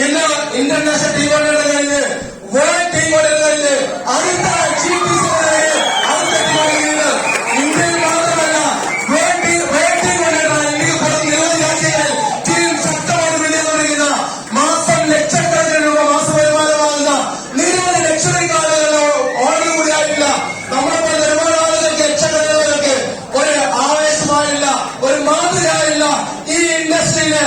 ഇന്ന് international team കഴിഞ്ഞ് world team കഴിഞ്ഞ് അടുത്ത അടുത്ത ടീം ഇന്ത്യയിൽ മാത്രമല്ല വേൾഡ് ടീം ഇന്ത്യക്ക് പുറം നിരവധി രാജ്യങ്ങളിൽ ടീം ശക്തമായി വിളിയെന്ന് മാസം ലക്ഷക്കണക്കിന് രൂപ മാസ വരുമാനമാകുന്ന നിരവധി ലക്ഷറി കാർഡുകൾ ഓർഡർ കൂടിയായിട്ടില്ല. നമ്മളെ പോലെ ഒരുപാട് ആളുകൾക്ക് ലക്ഷക്കണക്കിന് ഒരു ആവേശമായില്ല, ഒരു മാതൃകയായില്ല ഈ ഇൻഡസ്ട്രിയിലെ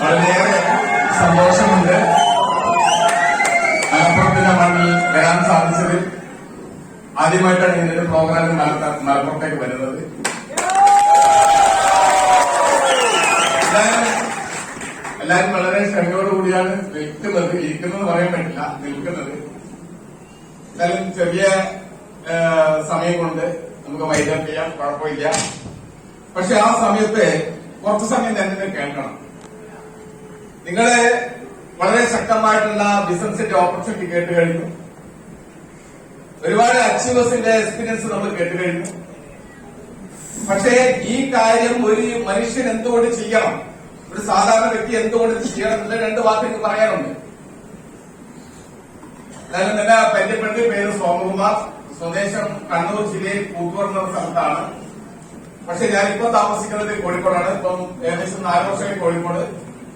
വളരെയേറെ സന്തോഷമുണ്ട് മലപ്പുറത്തിന്റെ മണ്ണിൽ വരാൻ സാധിച്ചത്. ആദ്യമായിട്ടാണ് ഇങ്ങനൊരു പ്രോഗ്രാം മലപ്പുറത്തേക്ക് വരുന്നത്. എല്ലാവരും വളരെ ക്ഷമയോടുകൂടിയാണ് ഇരിക്കുന്നത് പറയാൻ പറ്റില്ല, നിൽക്കുന്നത്. എന്തായാലും ചെറിയ സമയം കൊണ്ട് നമുക്ക് വൈദ്യം ചെയ്യാം, കുഴപ്പമില്ല. പക്ഷെ ആ സമയത്ത് കുറച്ചു സമയം തന്നെ കേൾക്കണം. നിങ്ങള് വളരെ ശക്തമായിട്ടുള്ള ബിസിനസിന്റെ ഓപ്പർച്യൂണിറ്റി കേട്ട് കഴിഞ്ഞു. ഒരുപാട് അച്ചീവേഴ്സിന്റെ എക്സ്പീരിയൻസ് നമ്മൾ കേട്ട് കഴിഞ്ഞു. പക്ഷേ ഈ കാര്യം ഒരു മനുഷ്യൻ എന്തുകൊണ്ട് ചെയ്യണം, ഒരു സാധാരണ വ്യക്തി എന്തുകൊണ്ട് ചെയ്യണം എന്നുള്ള രണ്ട് വാക്ക് പറയാനുണ്ട്. എന്തായാലും എന്നെ പരിചയപ്പെടുത്തിയ പേര് സോമകുമാർ, സ്വദേശം കണ്ണൂർ ജില്ലയിൽ കൂത്തുപറമ്പ് എന്ന സ്ഥലത്താണ്. പക്ഷെ ഞാനിപ്പോ താമസിക്കുന്നത് കോഴിക്കോടാണ്. ഇപ്പം ഏകദേശം 4 വർഷമായി കോഴിക്കോട്.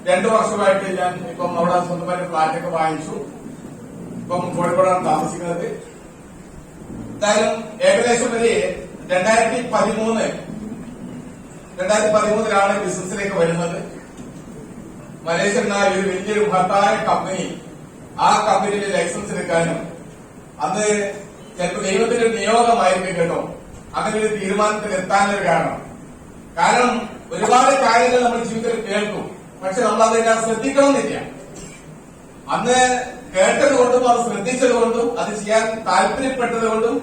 2 വർഷമായിട്ട് ഞാൻ ഇപ്പം അവിടെ സ്വന്തമായിട്ട് ഫ്ലാറ്റൊക്കെ വാങ്ങിച്ചു. ഇപ്പം കോഴിക്കോടാണ് താമസിക്കുന്നത്. എന്തായാലും ഏകദേശം ഒരു 2013 ബിസിനസ്സിലേക്ക് വരുന്നത്. മലേഷ്യനായ ഒരു വലിയൊരു മഹത്തായ കമ്പനി, ആ കമ്പനിയിൽ ലൈസൻസ് എടുക്കാനും അന്ന് ചിലപ്പോൾ ദൈവത്തിന്റെ ഒരു നിയോഗമായിരിക്കും കേട്ടോ അങ്ങനെ ഒരു തീരുമാനത്തിൽ എത്താനൊരു കാരണം ഒരുപാട് കാര്യങ്ങൾ നമ്മൾ ജീവിതത്തിൽ കേൾക്കും, പക്ഷെ നമ്മൾ അതെല്ലാം ശ്രദ്ധിക്കണമെന്നില്ല. അന്ന് കേട്ടതുകൊണ്ടും അത് ശ്രദ്ധിച്ചതുകൊണ്ടും അത് ചെയ്യാൻ താല്പര്യപ്പെട്ടതുകൊണ്ടും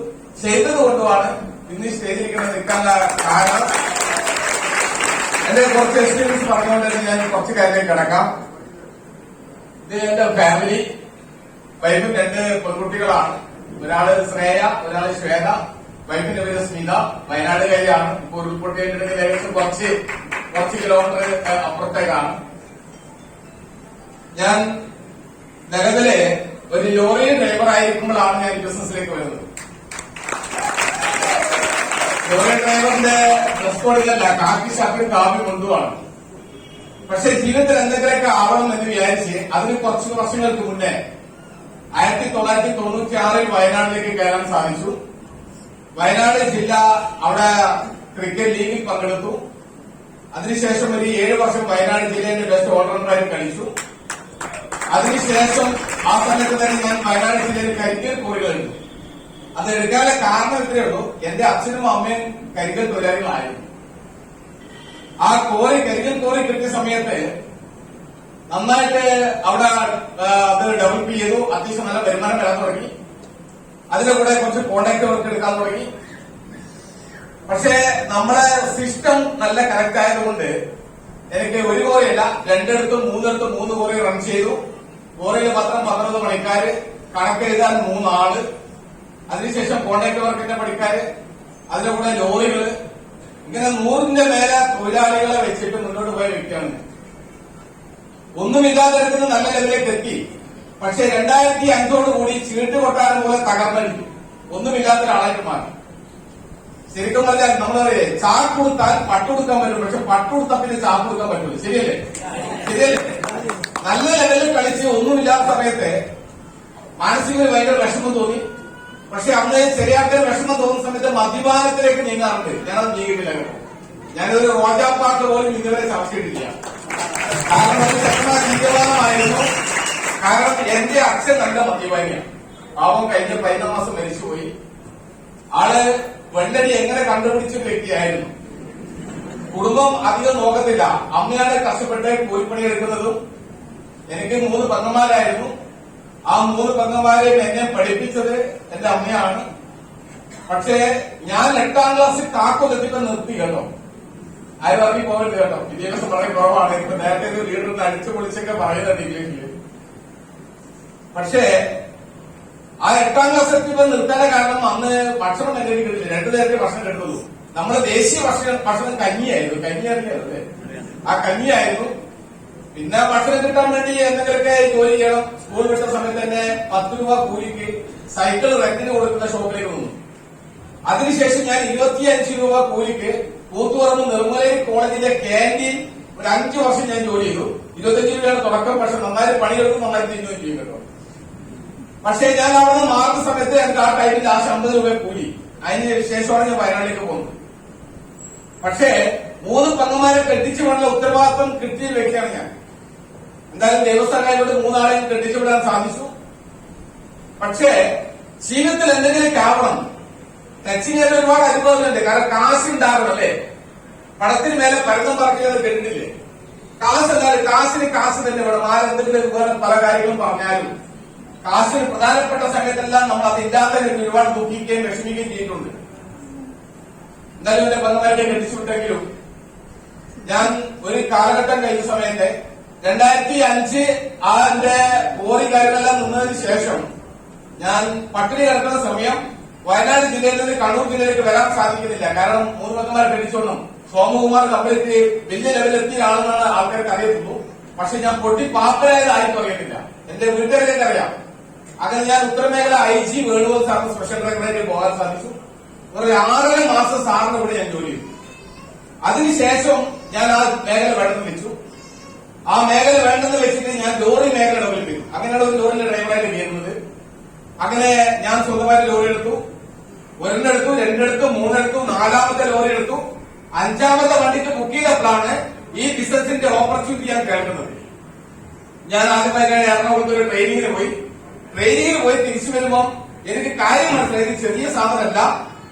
ചെയ്തതുകൊണ്ടുമാണ് ഇന്ന് സ്റ്റേജിലേക്ക് നിൽക്കാനുള്ള കാരണം. എന്റെ കുറച്ച് എക്സ്പീരിയൻസ് പറഞ്ഞുകൊണ്ട് തന്നെ ഞാൻ കുറച്ച് കാര്യങ്ങളിൽ കിടക്കാം. ഇത് എന്റെ ഫാമിലി, വൈഫും 2 പെൺകുട്ടികളാണ്. ഒരാള് ശ്രേയ, ഒരാള് ശ്വേത. വൈഫിന്റെ പേര് സ്മിത, വയനാടുകാരിയാണ്. ഇപ്പോൾ ഉരുൾപൊട്ടിയിട്ടുണ്ടെങ്കിൽ ഏകദേശം കുറച്ച് കിലോമീറ്റർ അപ്പുറത്തേക്കാണ്. ഞാൻ നിലവിലെ ഒരു ലോറി ഡ്രൈവർ ആയിരിക്കുമ്പോഴാണ് ഞാൻ ബിസിനസ്സിലേക്ക് വരുന്നത്. ലോറി ഡ്രൈവറിന്റെ ഡ്രസ് കോഡിലല്ല, കാക്കി ഷർട്ടും കാവി കൊണ്ടുമാണ്. പക്ഷെ ജീവിതത്തിൽ എന്തെങ്കിലുമൊക്കെ ആവണം എന്ന് വിചാരിച്ച് അതിന് കുറച്ച് വർഷങ്ങൾക്ക് മുന്നേ 1996 വയനാട്ടിലേക്ക് കയറാൻ സാധിച്ചു. വയനാട് ജില്ല അവിടെ ക്രിക്കറ്റ് ലീഗിൽ പങ്കെടുത്തു. അതിനുശേഷം ഒരു 7 വർഷം വയനാട് ജില്ലയുടെ ബെസ്റ്റ് ഓൾറൗണ്ടറായി കളിച്ചു. അതിനുശേഷം ആ സമയത്ത് തന്നെ ഞാൻ വയനാട് ജില്ലയിൽ കരിക്കൽ കോറി കഴിഞ്ഞു. അത് എടുക്കാനുള്ള കാരണം ഇത്രയേ ഉള്ളൂ, എന്റെ അച്ഛനും അമ്മയും കരിക്കൽ തൊഴിലാളികളായിരുന്നു. ആ കരിക്കൽ കോറി കിട്ടിയ സമയത്ത് നന്നായിട്ട് അവിടെ അത് ഡെവലപ്പ് ചെയ്തു. അത്യാവശ്യം നല്ല വരുമാനം വരാൻ തുടങ്ങി. അതിന്റെ കൂടെ കുറച്ച് കോൺട്രാക്ട് വർക്ക് എടുക്കാൻ തുടങ്ങി. പക്ഷെ നമ്മുടെ സിസ്റ്റം നല്ല കറക്റ്റ് ആയതുകൊണ്ട് എനിക്ക് ഒരു കോറിയല്ല, 3 കോറി റൺ ചെയ്തു. കോറിയിൽ മാത്രം 19 പണിക്കാര്, കണക്ക് എഴുതാൻ 3 ആള്, അതിനുശേഷം കോൺട്രാക്ട് വർക്കിന്റെ പണിക്കാര്, അതിന്റെ കൂടെ ലോറികള്, ഇങ്ങനെ 100ന്റെ മേലെ തൊഴിലാളികളെ വെച്ചിട്ട് മുന്നോട്ട് പോയ വ്യക്തിയാണ്. ഒന്നുമില്ലാതെ തരത്തിൽ നല്ല ലെവലിലേക്ക് എത്തി. പക്ഷെ 2005 കൂടി ചീട്ട് കൊട്ടാരം പോലെ തകർന്നിരിക്കും. ഒന്നുമില്ലാത്ത ഒരാളായിട്ട് മാറി. ശരിക്കും പറഞ്ഞാൽ നമ്മൾ പറയേ ചാക്ക് കൊടുത്താൽ പട്ടുകൊടുക്കാൻ പറ്റും, പക്ഷെ പട്ടുകൊടുത്താൽ പിന്നെ ചാക്ക് കൊടുക്കാൻ പറ്റില്ല. ശരിയല്ലേ? നല്ല ലെവലിൽ കളിച്ച് ഒന്നുമില്ലാത്ത സമയത്ത് മാനസികമായി ഭയങ്കര വിഷമം തോന്നി. പക്ഷെ അന്ന് ശരിയാക്കാൻ വിഷമം തോന്നുന്ന സമയത്ത് മദ്യപാനത്തിലേക്ക് നീങ്ങാറുണ്ട്. ഞാനത് നീങ്ങുന്നില്ല കേട്ടോ. ഞാനൊരു റോജാപ്പാട്ട് പോലും ഇതുവരെ ചർച്ച ചെയ്തിട്ടില്ല. കാരണം അത് ശക്തമായ മദ്യപാനമായിരുന്നു. കാരണം എന്റെ അച്ഛൻ നല്ല മദ്യപാനിയാണ്. പാവം കഴിഞ്ഞ 15 മാസം മരിച്ചുപോയി. ആള് വെള്ളരി എങ്ങനെ കണ്ടുപിടിച്ച വ്യക്തിയായിരുന്നു. കുടുംബം അധികം നോക്കത്തില്ല. അമ്മയാണ് കഷ്ടപ്പെട്ട് കൂലിപ്പണി എടുക്കുന്നതും. എനിക്ക് 3 പെങ്ങന്മാരായിരുന്നു. ആ 3 പെങ്ങന്മാരെയും എന്നെ പഠിപ്പിച്ചത് എന്റെ അമ്മയാണ്. പക്ഷേ ഞാൻ 8ാം ക്ലാസ്സിൽ താക്കോലെത്തിപ്പോ നിർത്തി കേട്ടോ. അയൽവാക്കി പോകരുത് കേട്ടോ. വിദ്യാഭ്യാസം വളരെ കുറവാണ്. ഇപ്പൊ നേരത്തെ ലീഡറിന് അടിച്ചു പൊളിച്ചൊക്കെ പറയുന്നുണ്ട് ഇംഗ്ലീഷില്. പക്ഷേ ആ 8ാം ക്ലാസ് എത്തിയപ്പോൾ നിർത്താൻ കാരണം അന്ന് ഭക്ഷണം എങ്ങനെ കിട്ടില്ല. 2 നേരത്തെ ഭക്ഷണം കിട്ടുള്ളൂ. നമ്മുടെ ദേശീയ ഭക്ഷണം കഞ്ഞിയായിരുന്നു. കഞ്ഞി അറിയാതെ ആ കഞ്ഞിയായിരുന്നു. പിന്നെ ഭക്ഷണം കിട്ടാൻ വേണ്ടി എന്തെങ്കിലുമൊക്കെ ജോലി ചെയ്യണം. സ്കൂൾ വിട്ട സമയത്ത് തന്നെ 10 രൂപ കൂലിക്ക് സൈക്കിൾ റെന്റിന് കൊടുക്കുന്ന ഷോപ്പിലേക്ക് വന്നു. അതിനുശേഷം ഞാൻ 25 രൂപ കൂലിക്ക് കൂത്തുപറമ്പ് നിർമ്മലയിൽ കോളേജിലെ ക്യാന്റീൻ ഒരു 5 വർഷം ഞാൻ ജോലി ചെയ്തു. 25 രൂപയാണ് തുടക്കം. പക്ഷെ നന്നായി പണിയെടുക്കും, നന്നായി തിരിഞ്ഞു ചെയ്യും കേട്ടോ. പക്ഷെ ഞാൻ അവിടെ നിന്ന് മാറുന്ന സമയത്ത് എനിക്ക് ആ ടൈമിൽ ആ 50 രൂപ കൂലി. അതിന് ശേഷമാണ് ഞാൻ വയനാട്ടിലേക്ക് പോകുന്നത്. പക്ഷേ 3 പെങ്ങന്മാരെ കെട്ടിച്ചു വിടാനുള്ള ഉത്തരവാദിത്വം കിട്ടിയ വ്യക്തിയാണ് ഞാൻ. എന്തായാലും ദേവസ്ഥാനായതുകൊണ്ട് 3 ആളെയും കെട്ടിച്ചു വിടാൻ സാധിച്ചു. പക്ഷേ ജീവിതത്തിൽ എന്തെങ്കിലും ആവണം. ടച്ചിങ്ങിൽ ഒരുപാട് അനുഭവങ്ങളുണ്ട്. കാരണം കാശ് ഉണ്ടാകണം അല്ലേ. പണത്തിന് മേലെ പരതം പറക്കുന്നത് കേട്ടിട്ടില്ലേ. കാശല്ലാതെ കാശിന് കാശ് തന്നെ വേണം. ആരെന്തെങ്കിലും വേറെ പല കാര്യങ്ങളും പറഞ്ഞാലും കാശിന് പ്രധാനപ്പെട്ട സമയത്തെല്ലാം നമ്മൾ അതില്ലാത്തതിന് ഒരുപാട് ദുഃഖിക്കുകയും വിഷമിക്കുകയും ചെയ്തിട്ടുണ്ട്. എന്തായാലും എന്റെ പെങ്ങന്മാരെ കെട്ടിച്ചുവിട്ടെങ്കിലും ഞാൻ ഒരു കാലഘട്ടം കഴിഞ്ഞ സമയത്ത് 2005 അതിന്റെ കോറി കാര്യങ്ങളെല്ലാം നിന്നതിന് ശേഷം ഞാൻ പട്ടിണി കിടക്കുന്ന സമയം വയനാട് ജില്ലയിൽ നിന്ന് കണ്ണൂർ ജില്ലയിലേക്ക് വരാൻ സാധിക്കുന്നില്ല. കാരണം 3 പെങ്ങന്മാരെ കെട്ടിച്ചോണം. സോമകുമാർ കംപ്ലീറ്റ് വലിയ ലെവലെത്തിയ ആളെന്നാണ് ആൾക്കാർക്ക് അറിയത്തുള്ളൂ. പക്ഷെ ഞാൻ പൊട്ടി പാപ്പരായതായിട്ട് അറിയത്തില്ല. എന്റെ വീട്ടുകാരിലേക്ക് അറിയാം. അങ്ങനെ ഞാൻ ഉത്തരമേഖല IG വേണുഗോപാൽ സാറിന് സ്പെഷ്യൽ ഡയറക്ടറേറ്റ് പോകാൻ സാധിച്ചു. ഒരു 6.5 മാസം സാറിന്റെ കൂടെ ഞാൻ ജോലി ചെയ്തു. അതിനുശേഷം ഞാൻ ആ മേഖല വേണ്ടെന്ന് വെച്ചു. ആ മേഖല വേണ്ടെന്ന് വെച്ചിട്ട് ഞാൻ ലോറി മേഖല ഡെവലപ്പ് ചെയ്തു. അങ്ങനെയാണ് ഒരു ലോറിയുടെ ഡ്രൈവറായിട്ട് കയറുന്നത്. അങ്ങനെ ഞാൻ സ്വന്തമായിട്ട് ലോറി എടുത്തു. 1 എടുത്തു, 2 എടുത്തു, 3 എടുത്തു, 4ാമത്തെ ലോറി എടുത്തു. 5ാമത്തെ വണ്ടിക്ക് ബുക്ക് ചെയ്തപ്പോഴാണ് ഈ ബിസിനസിന്റെ ഓപ്പർച്യൂണിറ്റി ഞാൻ കേൾക്കുന്നത്. ഞാൻ ആദ്യമായി എറണാകുളത്ത് ഒരു ട്രെയിനിങ്ങിന് പോയി തിരിച്ചു വരുമ്പോൾ എനിക്ക് കാര്യം മനസ്സിലായി. ഇത് ചെറിയ സാധനമല്ല,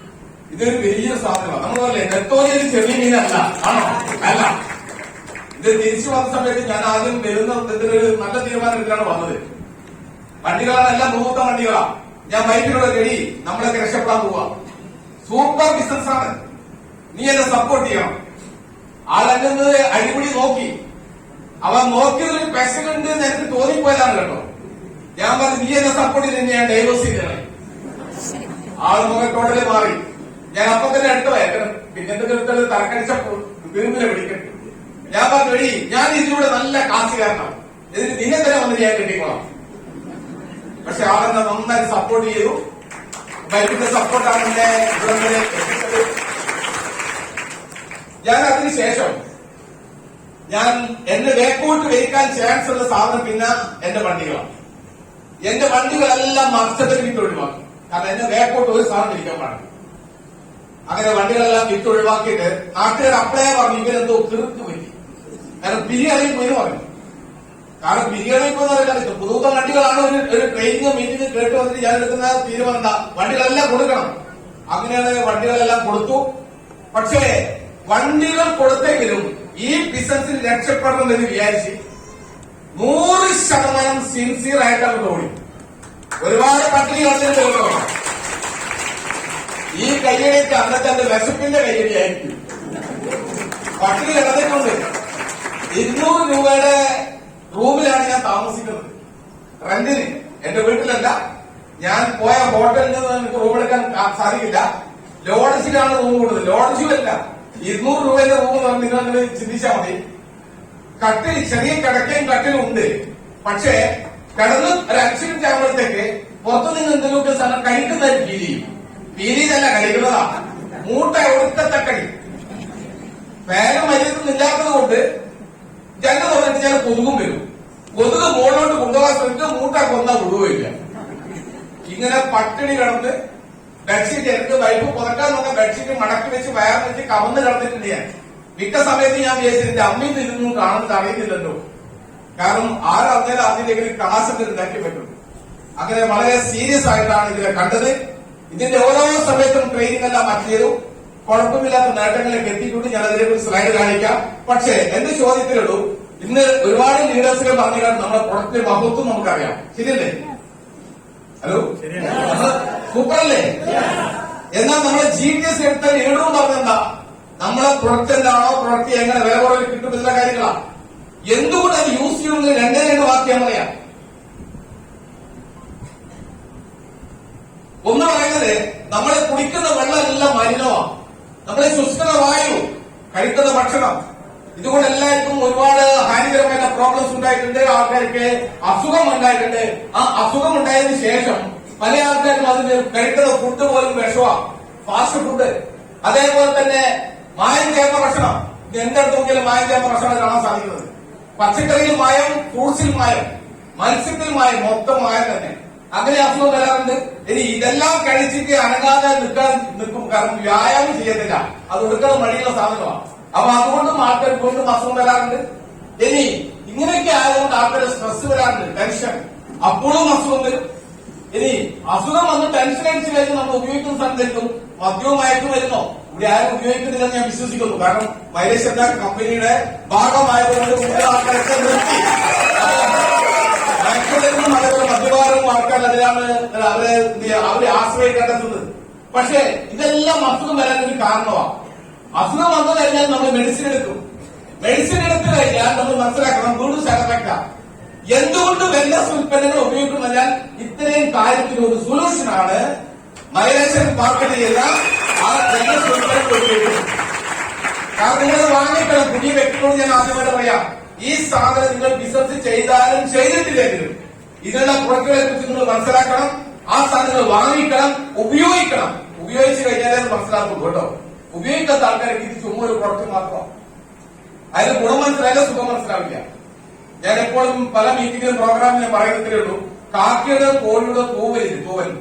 ഇതൊരു വലിയ സാധനമാണ്. നമ്മൾ പറയല്ലേ നെത്തോലിയൊരു ചെറിയ മീനല്ല, ആണോ? അല്ല. ഇത് തിരിച്ചു വന്ന സമയത്ത് ഞാൻ ആദ്യം വരുന്ന ഒരു നല്ല തീരുമാനം എടുത്താണ് വന്നത്. വണ്ടികളാണ് എല്ലാം മൂത്ത വണ്ടികളാ. ഞാൻ ബൈക്കിലുള്ള റെഡി, നമ്മളൊക്കെ രക്ഷപ്പെടാൻ പോവാ. സൂപ്പർ ബിസിനസ്സാണ്, നീ എന്നെ സപ്പോർട്ട് ചെയ്യണം. ആളെന്നത് അടിപൊളി നോക്കി. അവൻ നോക്കിയതൊരു പെശകുണ്ട് എന്ന് എനിക്ക് തോന്നിപ്പോയതാണ് കേട്ടോ. ഞാൻ പറഞ്ഞു നീ എന്നെ സപ്പോർട്ട് ചെയ്ത് ഞാൻ ഡൈവേഴ്സ് ചെയ്തേ. ആള് മുഖം ടോട്ടലി മാറി. ഞാൻ അപ്പൊ തന്നെ എടുത്തോ പിന്നെ എന്തെങ്കിലും തലക്കടിച്ച വീമ്പിനെ പിടിക്കട്ടെ. ഞാൻ പറഞ്ഞു എടി ഞാൻ ഇതിലൂടെ നല്ല കാശുകാരനാണ്, ഇതിന് നിന്നെ തന്നെ വന്ന് ഞാൻ കിട്ടിക്കോളാം. പക്ഷെ ആളെന്നെ നന്നായി സപ്പോർട്ട് ചെയ്തു. ബൈക്കിന്റെ സപ്പോർട്ടാണ് എന്നെ ഇവിടെ എത്തിച്ചത്. ഞാൻ അതിനുശേഷം ഞാൻ എന്നെ വേക്കോട്ട് വയ്ക്കാൻ ചാൻസ് ഉള്ള സാധനം പിന്നെ എന്റെ വണ്ടികളാണ്. എന്റെ വണ്ടികളെല്ലാം മർച്ചത്തിൽ വിറ്റ് ഒഴിവാക്കി. കാരണം എന്നെ വേക്കോട്ട് ഒരു സാധനം ഇരിക്കാൻ പാടില്ല. അങ്ങനെ വണ്ടികളെല്ലാം വിറ്റ് ഒഴിവാക്കിയിട്ട് നാട്ടുകാർ അപ്പളേ പറഞ്ഞു ഇവരെന്തോ കിറുക്ക് പറ്റി. കാരണം ബിരിയാണി പോയി പറഞ്ഞു. കാരണം ബിരിയാണി പോയെന്ന് പറയുന്നത് പുതുത്ത വണ്ടികളാണ്. ഒരു ട്രെയിനിങ് മീറ്റിംഗ് കേട്ട് വന്നിട്ട് ഞാൻ എടുക്കുന്ന തീരുമാനം എന്താ, വണ്ടികളെല്ലാം കൊടുക്കണം. അങ്ങനെയാണ് വണ്ടികളെല്ലാം കൊടുത്തു. പക്ഷേ വണ്ടികൾ കൊടുത്തെങ്കിലും ഈ ബിസിനസ്സിൽ രക്ഷപ്പെടണമെന്ന് വിചാരിച്ച് 100% സിൻസിയർ ആയിട്ടാണ് ഓടി. ഒരുപാട് പട്ടിണി കണ്ടിട്ട് കേട്ടോ. ഈ കയ്യടിക്ക് അന്നത്തെ എന്റെ വിശപ്പിന്റെ കയ്യടിയായിരിക്കും. പട്ടിണി കിടന്നിട്ടുണ്ട്. 200 രൂപയുടെ റൂമിലാണ് ഞാൻ താമസിക്കുന്നത്, റെന്റിന്. എന്റെ വീട്ടിലല്ല. ഞാൻ പോയ ഹോട്ടലിൽ നിന്ന് എനിക്ക് റൂം എടുക്കാൻ സാധിക്കില്ല. ലോഡ്ജിലാണ് റൂം കൊടുത്തത്. ലോഡ്ജിലല്ല, 200 രൂപയുടെ റൂം നിങ്ങൾ ചിന്തിച്ചാൽ മതി. കട്ടിൽ, ചെറിയ കിടക്കയും കട്ടിലും ഉണ്ട്. പക്ഷേ കിടന്ന് ഒരു 5 മിനിറ്റ് ആകുമ്പോഴത്തേക്ക് പുറത്തു നിന്ന് എന്തെങ്കിലും സാധനം കഴിക്കുന്നതായിട്ട് ഫീൽ ചെയ്യും. ഫീൽ ചെയ്തല്ല, കഴിക്കുന്നതാ. മൂട്ട ഒടുക്കത്തക്കടി. ഫാനും മര്യാദൊന്നും ഇല്ലാത്തത് കൊണ്ട് ജനൽ തുറന്നിട്ട് ഞാൻ കൊതുകും വരും. കൊതുക് മുകളിലോട്ട് കൊണ്ടുപോകാൻ ശ്രമിക്കും, മൂട്ട കൊന്നാ മുഴുവില്ല. ഇങ്ങനെ പട്ടിണി കിടന്ന് ബെഡ്ഷീറ്റ് എനിക്ക് വൈഫ് പുറക്കാൻ നോക്കാൻ ബെഡ്ഷീറ്റ് മടക്കി വെച്ച് വയറിന് വെച്ച് കവന്ന് കിടന്നിട്ടുണ്ട്. ഞാൻ മിക്ക സമയത്ത് ഞാൻ വിചാരിച്ചിട്ട് അമ്മയും ഇതൊന്നും കാണുന്നത് അറിയുന്നില്ലല്ലോ. കാരണം ആരാന്നേരം അതിലേക്ക് കാശ് ഉണ്ടാക്കി പറ്റും. അങ്ങനെ വളരെ സീരിയസ് ആയിട്ടാണ് ഇതിനെ കണ്ടത്. ഇതിന്റെ ഓരോ സമയത്തും ട്രെയിനിങ് എല്ലാം മാറ്റിയതു കുഴപ്പമില്ലാത്ത നേട്ടങ്ങളിലേക്ക് എത്തിക്കൊണ്ട് ഞാൻ അതിനെക്കുറിച്ച് സ്ലൈഡ് കാണിക്കാം. പക്ഷേ എന്റെ ചോദ്യത്തിലുള്ളൂ, ഇന്ന് ഒരുപാട് ലീഡേഴ്സുകൾ പറഞ്ഞാൽ നമ്മുടെ പ്രൊഡക്റ്റിന്റെ മഹത്വം നമുക്കറിയാം, ശരിയല്ലേ? ഹലോ, സൂപ്പറല്ലേ? എന്നാൽ നമ്മളെ GTS എടുത്ത ലീഡറും പറഞ്ഞെന്താ, നമ്മളെ പ്രൊഡക്റ്റ് എന്താണോ, പ്രൊഡക്റ്റ് എങ്ങനെ വില കുറവിൽ കിട്ടും എന്നുള്ള കാര്യങ്ങളാണ്. എന്തുകൊണ്ട് അത് യൂസ് ചെയ്യുന്നത് രണ്ട് വാക്യം പറയാം. ഒന്ന് പറയുന്നത്, നമ്മളെ കുടിക്കുന്ന വെള്ളമെല്ലാം മലിനമാണ്, നമ്മളെ ശ്വസിക്കുന്ന വായു, കഴിക്കുന്ന ഭക്ഷണം, ഇതുകൊണ്ട് എല്ലാവർക്കും ഒരുപാട് ഹാനികരമായ പ്രോബ്ലംസ് ഉണ്ടായിട്ടുണ്ട്. ആൾക്കാർക്ക് അസുഖം ഉണ്ടായിട്ടുണ്ട്. ആ അസുഖം ഉണ്ടായതിനു ശേഷം പല ആൾക്കാരും അതിന് കഴിക്കുന്ന ഫുഡ് പോലും വിഷമാണ്, ഫാസ്റ്റ് ഫുഡ്. അതേപോലെ തന്നെ മായം ചേർന്ന ഭക്ഷണം, ഇത് എന്തെടുത്ത് നോക്കിയാലും മായം ചേർന്ന ഭക്ഷണം കാണാൻ സാധിക്കുന്നത്. പച്ചക്കറിയിൽ മായം, ഫ്രൂട്ട്സിൽ മായം, മത്സ്യത്തിൽ മായം, മൊത്തം മായം തന്നെ. അങ്ങനെ അസുഖം വരാറുണ്ട്. ഇനി ഇതെല്ലാം കഴിച്ചിട്ട് അനങ്ങാതെ നിൽക്കും, കാരണം വ്യായാമം ചെയ്യത്തില്ല, അത് എടുക്കുന്ന മടിയുള്ള സാധനമാണ്. അപ്പൊ അതുകൊണ്ടും ആൾക്കാർ വീണ്ടും അസുഖം വരാറുണ്ട്. ഇനി ഇങ്ങനെയൊക്കെ ആയതുകൊണ്ട് ആൾക്കാർ സ്ട്രെസ് വരാറുണ്ട്, ടെൻഷൻ, അപ്പോഴും അസുഖം വരും. ഇനി അസുഖം വന്ന് ടെൻഷൻ അടിച്ച് കഴിഞ്ഞ് നമ്മൾ ഉപയോഗിക്കുന്ന സ്ഥലത്തേക്കും മദ്യവും മയക്കും വരുന്നോ? ഇവിടെ ആരും ഉപയോഗിക്കുന്നില്ലെന്ന് ഞാൻ വിശ്വസിക്കുന്നു. കാരണം വൈരസ് എന്ന കമ്പനിയുടെ ഭാഗമായതുകൊണ്ട് കൂടുതൽ ആൾക്കാരൊക്കെ നിർത്തി. മയക്കുമരുന്നും അതേപോലെ മദ്യപാനവും ആൾക്കാർ അതിലാണ് അവരെ ആശ്രയം കണ്ടെത്തുന്നത്. പക്ഷേ ഇതെല്ലാം അസുഖം വരാൻ ഒരു കാരണമാണ്. അസുഖം വന്നു കഴിഞ്ഞാൽ നമ്മൾ മെഡിസിൻ എടുക്കും. മെഡിസിൻ എടുത്തു കഴിഞ്ഞാൽ നമ്മൾ മനസ്സിലാക്കണം, വീണ്ടും ശരണമെക്കാം. എന്തുകൊണ്ട് വെൽനസ് ഉൽപ്പന്നങ്ങൾ ഉപയോഗിക്കുന്നതിനാൽ ഇത്രയും കാര്യത്തിന് ഒരു സൊല്യൂഷനാണ് മൈലേഷൻ മാർക്കറ്റ് ചെയ്യുന്ന ആ വെൽനസ് ഉൽപ്പന്നങ്ങൾ ഉപയോഗിക്കുന്നത്. കാരണം നിങ്ങൾ വാങ്ങിക്കണം. പുതിയ വ്യക്തികളോട് ഞാൻ ആദ്യമായിട്ട് പറയാം, ഈ സാധനം നിങ്ങൾ ബിസിനസ് ചെയ്താലും ചെയ്തിട്ടില്ലെങ്കിലും ഇതിനുള്ള പ്രൊഡക്റ്റുകളെ കുറിച്ച് നിങ്ങൾ മനസ്സിലാക്കണം. ആ സാധനങ്ങൾ വാങ്ങിക്കണം, ഉപയോഗിക്കണം. ഉപയോഗിച്ചു കഴിഞ്ഞാലേ അത് മനസ്സിലാക്കും കേട്ടോ. ഉപയോഗിക്കാത്ത ആൾക്കാർക്ക് ഇത് ചുമ്മാ ഒരു പ്രൊഡക്റ്റ് മാത്രം, അതിന് ഗുണം മനസ്സിലായാലും സുഖം മനസ്സിലാവില്ല. ഞാൻ എപ്പോഴും പല മീറ്റിംഗിലും പ്രോഗ്രാമിലും പറയുന്നതേ ഉള്ളൂ, കാക്കയുടെ കോഴിയുടെ തൂവൽ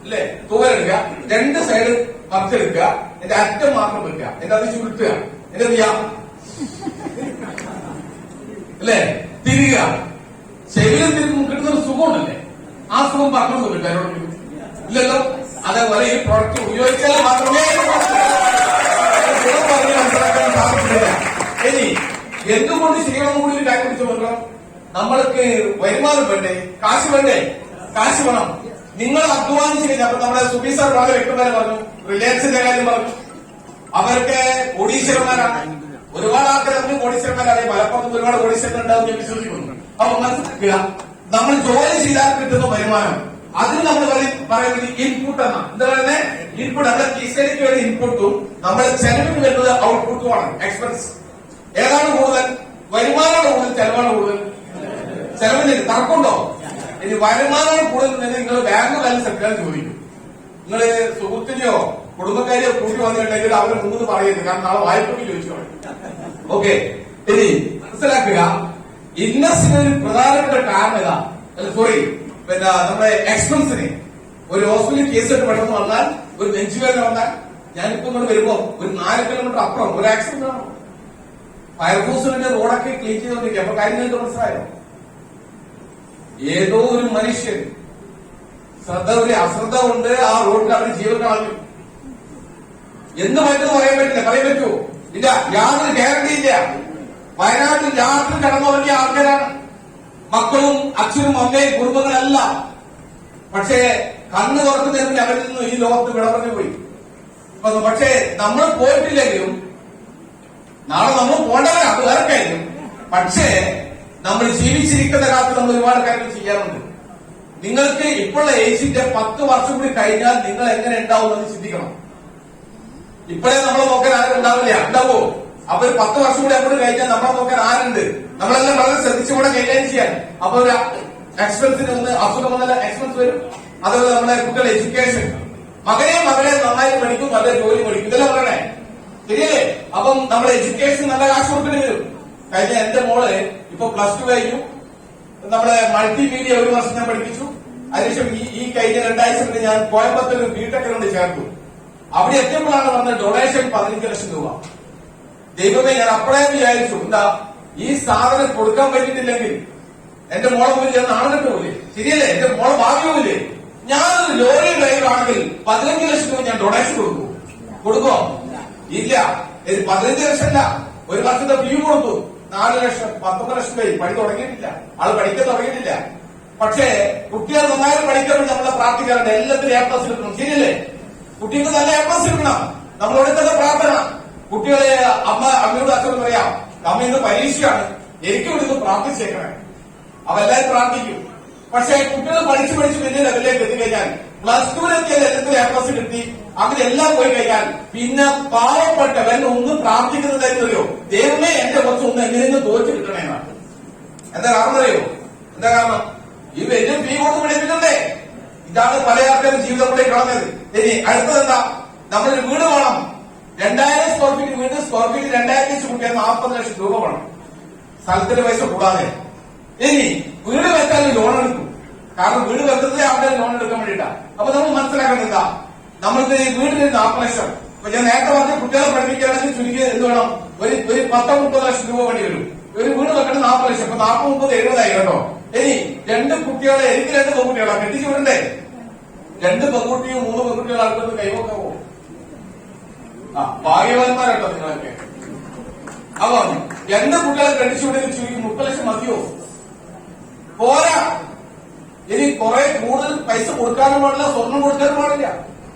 അല്ലേ, തൂവലെടുക്കുക, രണ്ട് സൈഡ് മറിച്ചെടുക്കുക, എന്റെ അറ്റം മാത്രം വെക്കുക, എന്റെ അത് ചുരുട്ടുക, എന്റെ ചെയ്യാം അല്ലേ, തിരിക. ശരീരം തിരിഞ്ഞ് കിട്ടുന്ന ഒരു സുഖമുണ്ടല്ലേ, ആ സുഖം പറഞ്ഞു കിട്ടും അതിനോട് ഇല്ലല്ലോ. അതേപോലെ ഈ പ്രോഡക്റ്റ് ഉപയോഗിച്ചാൽ മാത്രമേ സുഖം പറഞ്ഞ് മനസ്സിലാക്കാൻ സാധിക്കില്ല. ഇനി എന്തുകൊണ്ട് ചെയ്യണം കൂടി ഒരു കാര്യം പിടിച്ചു നോക്കണം. നമ്മൾക്ക് വരുമാനം വേണ്ടേ, കാശ് വേണ്ടേ? കാശ് വേണം. നിങ്ങൾ അധ്വാനിച്ചു കഴിഞ്ഞാൽ, അപ്പൊ നമ്മുടെ സുബി സാർ വളരെ വ്യക്തമായി പറഞ്ഞു, റിലയൻസിന്റെ കാര്യം പറഞ്ഞു, അവർക്ക് കോടീശ്വരന്മാരാണ്. ഒരുപാട് ആൾക്കാർ അവർക്ക് കോടീശ്വരന്മാരറിയാം, മലപ്പുറത്ത് ഒരുപാട് കോടീശ്വരന്മാരുണ്ടാവും ഞാൻ വിശ്വസിക്കുന്നു. അപ്പൊ മനസ്സിലാക്കുക, നമ്മൾ ജോലി ചെയ്താൽ കിട്ടുന്ന വരുമാനം, അതിന് നമ്മൾ പറയുന്നത് ഇൻപുട്ട് എന്നാ. എന്താ പറയുന്നത്? ഇൻപുട്ട്. നമ്മുടെ കീസേക്ക് വേണ്ടി ഇൻപുട്ടും നമ്മുടെ ചെലവിന് വരുന്നത് ഔട്ട്പുട്ടുമാണ്, എക്സ്പെൻസ്. ഏതാണ് കൂടുതൽ? വരുമാനമാണ് കൂടുതൽ, ചെലവാണ് കൂടുതൽ? ചെലവിന് തർക്കമുണ്ടോ? ഇനി വരുമാനമാണ് കൂടുതൽ നിങ്ങൾ ബാങ്ക് ബാലൻസ് എടുക്കാൻ ചോദിക്കും. നിങ്ങൾ സുഹൃത്തിനെയോ കുടുംബക്കാരെയോ കൂട്ടി വന്നിട്ടുണ്ടെങ്കിൽ അവരെ മുമ്പ് പറയരുത്, കാരണം നാളെ വായ്പയ്ക്ക് ചോദിച്ചോ. ഓക്കെ, ഇനി മനസ്സിലാക്കുക, ഇൻവെസ്റ്റിന് ഒരു പ്രധാനപ്പെട്ട കാരണം ഏതാ? സോറി, പിന്നെ നമ്മുടെ എക്സ്പെൻസിന്. ഒരു ഹോസ്പിറ്റലിൽ കേസായിട്ട് പെട്ടെന്ന് വന്നാൽ, ഒരു നെഞ്ചുവേദന വന്നാൽ, ഞാനിപ്പോ ഇങ്ങോട്ട് വരുമ്പോ ഒരു 4 കിലോമീറ്റർ അപ്പുറം ഒരു ആക്സിഡന്റ് ആണ്. ഫയർഫോഴ്സിന്റെ റോഡൊക്കെ ക്ലീൻ ചെയ്തോണ്ടിരിക്കുക. അപ്പൊ കാര്യം നിങ്ങൾക്ക് മനസ്സിലായോ? ഏതോ ഒരു മനുഷ്യൻ അശ്രദ്ധ കൊണ്ട് ആ റോഡിൽ അവർ ജീവൻ കളഞ്ഞു എന്ന് പറ്റുന്ന പറയാൻ പറ്റില്ല. പറയാൻ പറ്റുമോ? ഇല്ല, യാതൊരു ഗ്യാരണ്ടി ഇല്ല. വയനാട്ടിൽ രാത്രി കടന്നുറങ്ങിയ ആൾക്കാരാണ്, മക്കളും അച്ഛനും അമ്മയും കുടുംബങ്ങളെല്ലാം. പക്ഷേ കണ്ണ് തുറക്കുന്നതിന് അവരിൽ നിന്ന് ഈ ലോകത്ത് വിട പറഞ്ഞു പോയി. പക്ഷേ നമ്മൾ പോയിട്ടില്ലെങ്കിലും നാളെ നമ്മൾ പോകേണ്ടവരാ, അത് വേറെ കാര്യം. പക്ഷേ നമ്മൾ ജീവിച്ചിരിക്കുന്ന കാലത്ത് നമ്മൾ ഒരുപാട് കാര്യങ്ങൾ ചെയ്യാറുണ്ട്. നിങ്ങൾക്ക് ഇപ്പോഴുള്ള ഏജിന്റെ 10 വർഷം കൂടി കഴിഞ്ഞാൽ നിങ്ങൾ എങ്ങനെ ഉണ്ടാവും എന്ന് ചിന്തിക്കണം. ഇപ്പോഴേ നമ്മളെ നോക്കാൻ ആരും ഉണ്ടാവില്ല, ഉണ്ടാവോ? അപ്പൊ ഒരു 10 വർഷം കൂടി അങ്ങോട്ട് കഴിഞ്ഞാൽ നമ്മളെ നോക്കാൻ ആരുണ്ട്? നമ്മളെല്ലാം വളരെ ശ്രദ്ധിച്ചുകൂടെ കൈകാര്യം ചെയ്യാൻ. അപ്പൊ ഒരു എക്സ്പെൻസിന് ഒന്ന് അസുഖം വന്നാൽ എക്സ്പെൻസ് വരും. അതുപോലെ നമ്മളെ കുട്ടികളുടെ എഡ്യൂക്കേഷൻ, മകനെ നന്നായി പഠിക്കും, നല്ല ജോലി പഠിക്കും, ഇതെല്ലാം പറയണേ, ശരിയല്ലേ? അപ്പം നമ്മുടെ എഡ്യൂക്കേഷൻ നല്ല കാശ് കൊടുക്കേണ്ടി വരും. കഴിഞ്ഞ എന്റെ മോള് ഇപ്പൊ +2 കഴിഞ്ഞു. നമ്മളെ മൾട്ടിമീഡിയ 1 വർഷം ഞാൻ പഠിപ്പിച്ചു. അതിനുശേഷം ഈ കഴിഞ്ഞ 2 ആഴ്ച കൊണ്ട് ഞാൻ കോയമ്പത്തൂർ ബിടെക് കൊണ്ട് ചേർത്തു. അവിടെ എത്തിയപ്പോഴാണ് വന്നത് ഡൊണേഷൻ 15 ലക്ഷം രൂപ. ദൈവമേ, ഞാൻ അപ്പോഴേ വിചാരിച്ചു, എന്താ ഈ സാധനം കൊടുക്കാൻ പറ്റിയിട്ടില്ലെങ്കിൽ എന്റെ മോളെ പോയി ഞാൻ നാളെ പോലെ, ശരിയല്ലേ? എന്റെ മോളെ ഭാഗ്യമില്ലേ? ഞാനൊരു ലോറി ഡ്രൈവർ ആണെങ്കിൽ 15 ലക്ഷമല്ല, ഒരു വർഷത്തെ ഫീ കൊടുത്തു 4 ലക്ഷം, 19 ലക്ഷം രൂപ. പണി തുടങ്ങിയിട്ടില്ല, ആള് പഠിക്കാൻ തുടങ്ങിയിട്ടില്ല. പക്ഷേ കുട്ടികൾ നന്നായി പഠിക്കാൻ നമ്മളെ പ്രാർത്ഥിക്കാറുണ്ട്. എല്ലാത്തിനും A+ കിട്ടണം, ശരിയല്ലേ? കുട്ടികൾക്ക് നല്ല A+ കിട്ടണം. നമ്മളോട് തന്നെ പ്രാർത്ഥന. കുട്ടികളെ അമ്മയോട് അച്ഛനോട് പറയാം, അമ്മ ഇന്ന് പരീക്ഷയാണ്, എനിക്ക് ഇവിടുന്ന് പ്രാർത്ഥിച്ചേക്കണേ. അവരെല്ലാരും പ്രാർത്ഥിക്കും. പക്ഷേ കുട്ടികൾ പഠിച്ച് വലിയ ലെവലിലേക്ക് എത്തിക്കഴിഞ്ഞാൽ +2 എല്ലാത്തിനും A+ കിട്ടി, അങ്ങനെ എല്ലാം പോയി കഴിഞ്ഞാൽ പിന്നെ പാവപ്പെട്ടവൻ ഒന്നും പ്രാർത്ഥിക്കുന്നതായിരുന്നല്ലോ, ദൈവമേ എന്റെ കുറച്ചൊന്നും എങ്ങനെയെന്ന് തോച്ചു കിട്ടണേന്നാണ്. എന്താ കാരണം അറിയോ? എന്താ കാരണം? ഈ വലിയ ഫീ കൊടുത്ത് പഠിപ്പിക്കണ്ടേ? ഇതാണ് പല ആൾക്കാരും ജീവിതം കൂടെ കളഞ്ഞത്. ഇനി അടുത്തത് എന്താ? നമ്മളൊരു വീട് വേണം, 2000 സ്ക്വയർ ഫീറ്റ് വീട്, സ്ക്വയർ ഫീറ്റ് 2000 വെച്ച് കൂട്ടിയാൽ 40 ലക്ഷം രൂപ വേണം, സ്ഥലത്തിന്റെ പൈസ കൂടാതെ. ഇനി വീട് വെച്ചാൽ ലോൺ എടുക്കും, കാരണം വീട് വെക്കുന്നത് അവിടെ ലോൺ എടുക്കാൻ വേണ്ടിയിട്ടാ. അപ്പൊ നമ്മൾ മനസ്സിലാക്കുന്നത് എന്താ? നമ്മൾക്ക് ഈ വീടിന് 40 ലക്ഷം. അപ്പൊ ഞാൻ നേരത്തെ പറഞ്ഞ കുട്ടികളെ പഠിപ്പിക്കുകയാണെങ്കിൽ ചുരുക്കി എന്ത് വേണം? ഒരു 10-30 ലക്ഷം രൂപ വേണ്ടി വരും. ഒരു വീട് വെക്കണം 40 ലക്ഷം. അപ്പൊ 40-30 70 കേട്ടോ. ഇനി 2 കുട്ടികളെ, എനിക്ക് 2 പെൺകുട്ടികളാണ്, കെട്ടിച്ചു വിടണ്ടേ? 2 പെൺകുട്ടിയും 3 പെൺകുട്ടികളും ആൾക്കൊന്ന് കൈവക്കാവോ? ഭാഗ്യവാന്മാരാട്ടോ നിങ്ങളൊക്കെ. അപ്പൊ 2 കുട്ടികളെ കെട്ടിച്ചു വിടുന്ന ചുരുക്കി 30 ലക്ഷം മതിയോ? പോരാ. ഇനി കുറെ കൂടുതൽ പൈസ കൊടുക്കാനും പാടില്ല, സ്വർണം കൊടുക്കാനും പാടില്ല.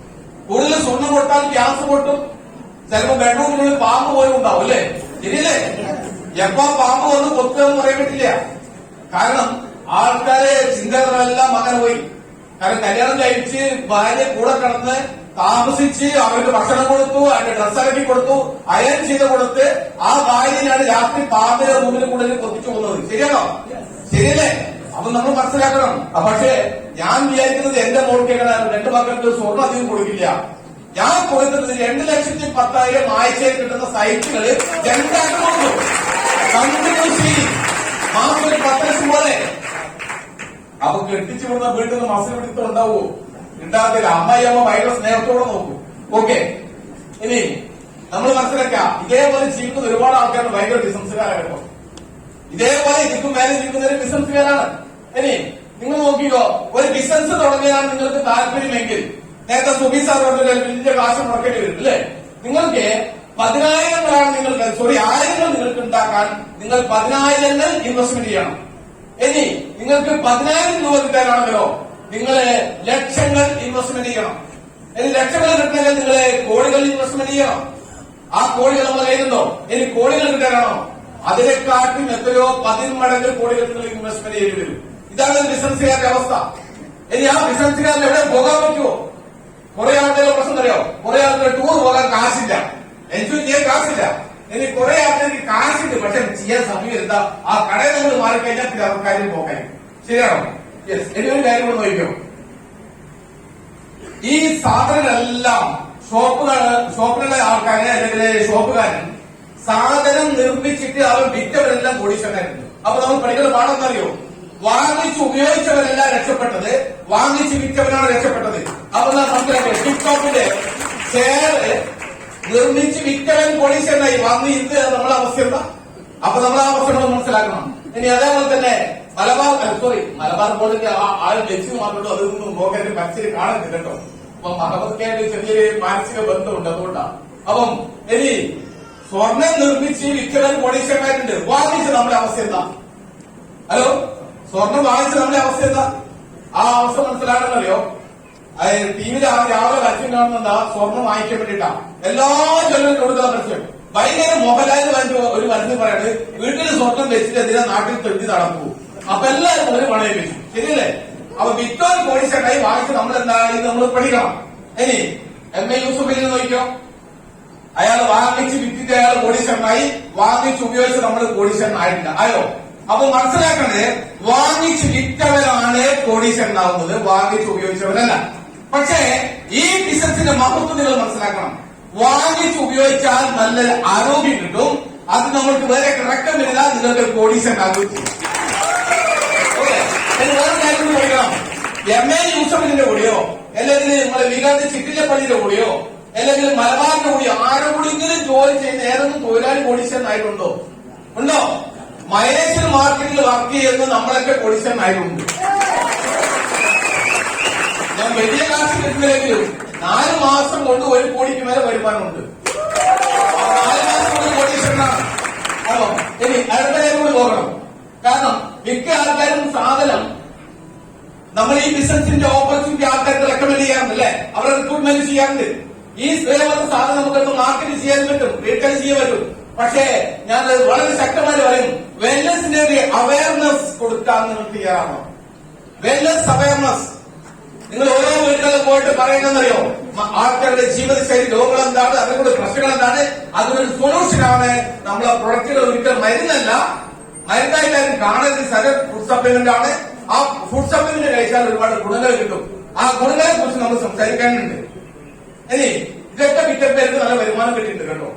കൂടുതൽ സ്വർണം കൊടുത്താൽ ഗ്യാസ് പൊട്ടും, ചിലപ്പോ ബെഡ്റൂമിനുള്ളിൽ പാമ്പ് പോലും ഉണ്ടാവും, അല്ലേ? ശരിയല്ലേ? എപ്പോ പാമ്പ് വന്ന് കൊത്തുകയെന്ന് പറയാൻ പറ്റില്ല. കാരണം ആൾക്കാരെ ചിന്തകളെല്ലാം അങ്ങനെ പോയി. കാരണം കല്യാണം കഴിച്ച് ഭാര്യ കൂടെ കിടന്ന് താമസിച്ച് അവർക്ക് ഭക്ഷണം കൊടുത്തു, അവരുടെ ഡ്രസ്സ് ഇറക്കി കൊടുത്തു, അയൺ ചെയ്ത് കൊടുത്ത് ആ ഭാര്യനാണ് രാത്രി പാമ്പിന്റെ റൂമിന് കൂടുതൽ കൊത്തിച്ചു പോകുന്നത്. ശരിയാണോ? ശരിയല്ലേ? അപ്പൊ നമ്മൾ മനസ്സിലാക്കണം. പക്ഷേ ഞാൻ വിചാരിക്കുന്നത് എന്റെ മോൾക്ക് 2 മക്കൾക്ക് സ്വർണ്ണം അധികം കൊടുക്കില്ല. ഞാൻ കൊടുക്കുന്നത് 2,10,000 ആഴ്ചയിൽ കിട്ടുന്ന സൈറ്റുകള് 2 കൊടുക്കും. കണ്ടിന്യൂസ്ലി മാസം 10 ലക്ഷം പോലെ. അപ്പൊ കെട്ടിച്ചു വിടുന്ന വീട്ടിൽ നിന്ന് മസിൽ പിടുത്തം ഉണ്ടാവുമോ? ഉണ്ടാകത്തില്ല. അമ്മയമ്മ ഭയങ്കര സ്നേഹത്തോടെ നോക്കും. ഓക്കെ. ഇനി നമ്മൾ മനസ്സിലാക്കുക, ഇതേപോലെ ജീവിക്കുന്ന ഒരുപാട് ആൾക്കാരുണ്ട് ഭയങ്കര ബിസിനസ്സുകാരാണ്. ഇതേപോലെ ഇതിക്കും മേലെ ജീവിക്കുന്നവര് ബിസിനസ്സുകാരാണ്. ഇനി നിങ്ങൾ നോക്കിക്കോ, ഒരു ബിസിനസ് തുടങ്ങിയാണ് നിങ്ങൾക്ക് താല്പര്യമെങ്കിൽ, നേരത്തെ സുബി സാർ പറഞ്ഞ വലിയ കാശ് മുടക്കേണ്ടി വരും, അല്ലേ? നിങ്ങൾക്ക് 10,000ങ്ങളാണ് ആയിരങ്ങൾ നിങ്ങൾക്ക് ഉണ്ടാക്കാൻ നിങ്ങൾ 10,000ങ്ങൾ ഇൻവെസ്റ്റ്മെന്റ് ചെയ്യണം. ഇനി നിങ്ങൾക്ക് 10,000 രൂപ കിട്ടാനാണല്ലോ നിങ്ങള് ലക്ഷങ്ങൾ ഇൻവെസ്റ്റ്മെന്റ് ചെയ്യണം. ഇനി ലക്ഷങ്ങൾ കിട്ടണമെങ്കിൽ നിങ്ങള് കോടികൾ ഇൻവെസ്റ്റ്മെന്റ് ചെയ്യണം. ആ കോടികൾ നമ്മൾ കയ്യിലുണ്ടോ? ഇനി കോടികൾ കിട്ടാനാണോ? അതിനെക്കാട്ടും എത്രയോ 10 മടങ്ങ് കോടികൾ നിങ്ങൾ ഇൻവെസ്റ്റ്മെന്റ് ചെയ്യേണ്ടി വരും. ഇതാണ് ബിസിനസ്സുകാരുടെ അവസ്ഥ. ഇനി ആ ബിസിനസ്സുകാരൻ എവിടെ പോകാൻ പറ്റുമോ? കുറെ ആൾക്കാരുടെ പ്രശ്നം അറിയോ? കുറെ ആൾക്കാർ ടൂർ പോകാൻ കാശില്ല, എൻജോയ് ചെയ്യാൻ കാശില്ല. ഇനി കുറെ ആൾക്കാർക്ക് കാശുണ്ട്, പക്ഷെ ചെയ്യാൻ സമയം എന്താ? ആ കടയിൽ നമ്മൾ മാറിക്കഴിഞ്ഞാൽ പിന്നെ അവർക്കാരും പോകാൻ. ശരിയാണോ? യെസ്. ഇനി ഒരു കാര്യം കൂടെ നോക്കിക്കോ. ഈ സാധനങ്ങളെല്ലാം ഷോപ്പിലുള്ള ആൾക്കാരെ അല്ലെങ്കിൽ ഷോപ്പുകാരൻ സാധനം നിർമ്മിച്ചിട്ട് അവർ വിറ്റവരെല്ലാം കോടീശ്വരനായിരുന്നു. അപ്പൊ നമ്മൾ പഠിക്കുന്ന പാഠം എന്നറിയോ? വാങ്ങിച്ച് ഉപയോഗിച്ചവരെല്ലാം രക്ഷപ്പെട്ടത്, വാങ്ങിച്ച് വിറ്റവരാണ് രക്ഷപ്പെട്ടത്. അപ്പൊ നാം മനസ്സിലാക്കിയ ടിക്ടോക്കിന്റെ ഷെയർ നിർമ്മിച്ച് വിറ്റവൻ കോടീശ്വരനായി, വാങ്ങി ഇത് നമ്മളെ അവസ്ഥ എന്താ? അപ്പൊ നമ്മളെ അവസ്ഥ നമ്മൾ മനസ്സിലാക്കണം. ഇനി അതേപോലെ തന്നെ മലബാർ ബോർഡിന്റെ ആരും ലക്ഷ്യം മാത്രമല്ലോ, അതൊന്നും നോക്കാൻ പരസ്യം കാണുന്നില്ല കേട്ടോ. അപ്പൊ മഹബത്കാരുടെ ചെറിയൊരു മാനസിക ബന്ധമുണ്ട്, അതുകൊണ്ടാണ്. അപ്പം ഇനി സ്വർണം നിർമ്മിച്ച് വിറ്റവൻ കോടീശ്വരനായിട്ടുണ്ട്, വാങ്ങിച്ച് നമ്മുടെ അവസ്ഥ എന്താ? ഹലോ, സ്വർണം വാങ്ങിച്ച് നമ്മുടെ അവസ്ഥ എന്താ? ആ അവസ്ഥ മനസ്സിലാണെന്നറിയോ? ടിവിയിൽ രാവിലെ പരസ്യം കാണുന്നെന്താ? സ്വർണം വാങ്ങിക്കാൻ വേണ്ടിയിട്ടാ എല്ലാ ജനങ്ങളും കൊടുക്കുന്ന പരസ്യം. ഭയങ്കര മോഹൻലാലിന് ഒരു പരസ്യം പറയാണ്, വീട്ടിൽ സ്വർണം വെച്ചിട്ട് എന്തിനാ നാട്ടിൽ തെണ്ടി നടക്കൂ. അപ്പൊ എല്ലാവരും ഒരു പണയം വെച്ചു. ശരിയല്ലേ? അപ്പൊ വിറ്റോൻ കോടീശ്വരനായി വാങ്ങിച്ച് നമ്മൾ എന്താണ് നമ്മൾ പഠിക്കണം. ഇനി MA യൂസുഫിൽ നോക്കിയോ, അയാൾ വാങ്ങിച്ച് വിറ്റിട്ട് അയാൾ കോടീശ്വരനായി, വാങ്ങിച്ച് ഉപയോഗിച്ച് നമ്മൾ കോടീശ്വരനായിട്ടില്ല. ആയോ? അപ്പൊ മനസ്സിലാക്കേണ്ടത്, വാങ്ങിച്ച് വിറ്റവരാണ് കോടീശ്വരനാവുന്നത്, വാങ്ങിച്ച് ഉപയോഗിച്ചവരല്ല. പക്ഷേ ഈ ബിസിനസിന്റെ മഹത്വം നിങ്ങൾ മനസ്സിലാക്കണം. വാങ്ങിച്ച് ഉപയോഗിച്ചാൽ നല്ല ആരോഗ്യം കിട്ടും, അത് നമ്മൾക്ക് വേറെ കിടക്കമില്ല, നിങ്ങൾക്ക് കോടീശ്വരനാകും. വേറെ കാര്യം പഠിക്കണം. MA യൂസഫിന്റെ കൂടെയോ അല്ലെങ്കിൽ നമ്മളെ വികാന്ത് ചിറ്റിന്റെ പള്ളിയുടെ കൂടെയോ അല്ലെങ്കിൽ മലബാറിന്റെ കൂടെയോ ആരോടെങ്കിലും ജോലി ചെയ്യുന്ന ഏതൊന്നും തൊഴിലാളി കോടീശ്വരനായിട്ടുണ്ടോ? ഉണ്ടോ? മൈനേഷ്യൽ മാർക്കറ്റിൽ വർക്ക് ചെയ്യുന്ന നമ്മളൊക്കെ കോടീശ്വരനായിട്ടുണ്ട്. ഞാൻ വലിയ കാശ് കിട്ടുന്നില്ലെങ്കിലും 4 മാസം കൊണ്ട് 1 കോടിക്ക് മേലെ വരുമാനമുണ്ട്. കോടീശ്വരനാണ്. അപ്പോ ഇനി അടുത്തതിലൂടെ പോകണം. കാരണം മിക്ക ആൾക്കാരും സാധനം നമ്മൾ ഈ ബിസിനസിന്റെ ഓപ്പർച്യൂണിറ്റി ആൾക്കാർക്ക് റെക്കമെൻഡ് ചെയ്യാറുണ്ടല്ലേ, അവരെ റിക്രൂട്ട്മെന്റ് ചെയ്യാറുണ്ട്. ഈ സേവന സാധനം നമുക്കൊന്ന് മാർക്കറ്റ് ചെയ്യാൻ പറ്റും, റീറ്റെയിൽ ചെയ്യാൻ പറ്റും. പക്ഷേ ഞാൻ വളരെ ശക്തമായി പറയും, വെൽനസിന്റെ ഒരു അവയർനെസ് കൊടുക്കാൻ നിങ്ങൾ തയ്യാറാണോ? Wellness awareness. നിങ്ങൾ ഓരോ വീടുകളിൽ പോയിട്ട് പറയുന്നതെന്നറിയോ, ആൾക്കാരുടെ ജീവിതശൈലി രോഗങ്ങൾ എന്താണ്, അതിനുള്ള പ്രശ്നങ്ങൾ എന്താണ്, അതിനൊരു സൊല്യൂഷനാണ് നമ്മളെ പ്രൊഡക്റ്റുകൾ. ഒരിക്കലും മരുന്നല്ല, മരുന്നായിട്ടാരും കാണരുത്. സകൽ ഫുഡ് സപ്ലിമെന്റ് ആണ്. ആ ഫുഡ് സപ്ലിമെന്റ് കഴിച്ചാൽ ഒരുപാട് ഗുണങ്ങൾ കിട്ടും. ആ ഗുണങ്ങളെ കുറിച്ച് നമ്മൾ സംസാരിക്കാനുണ്ട്. ഇനി ഇതൊക്കെ വിറ്റപ്പേർക്ക് നല്ല വരുമാനം കിട്ടിയിട്ടുണ്ട് കേട്ടോ.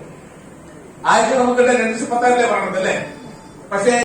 ആഴ്ച നമുക്ക് 210,000 പറഞ്ഞതല്ലേ. പക്ഷേ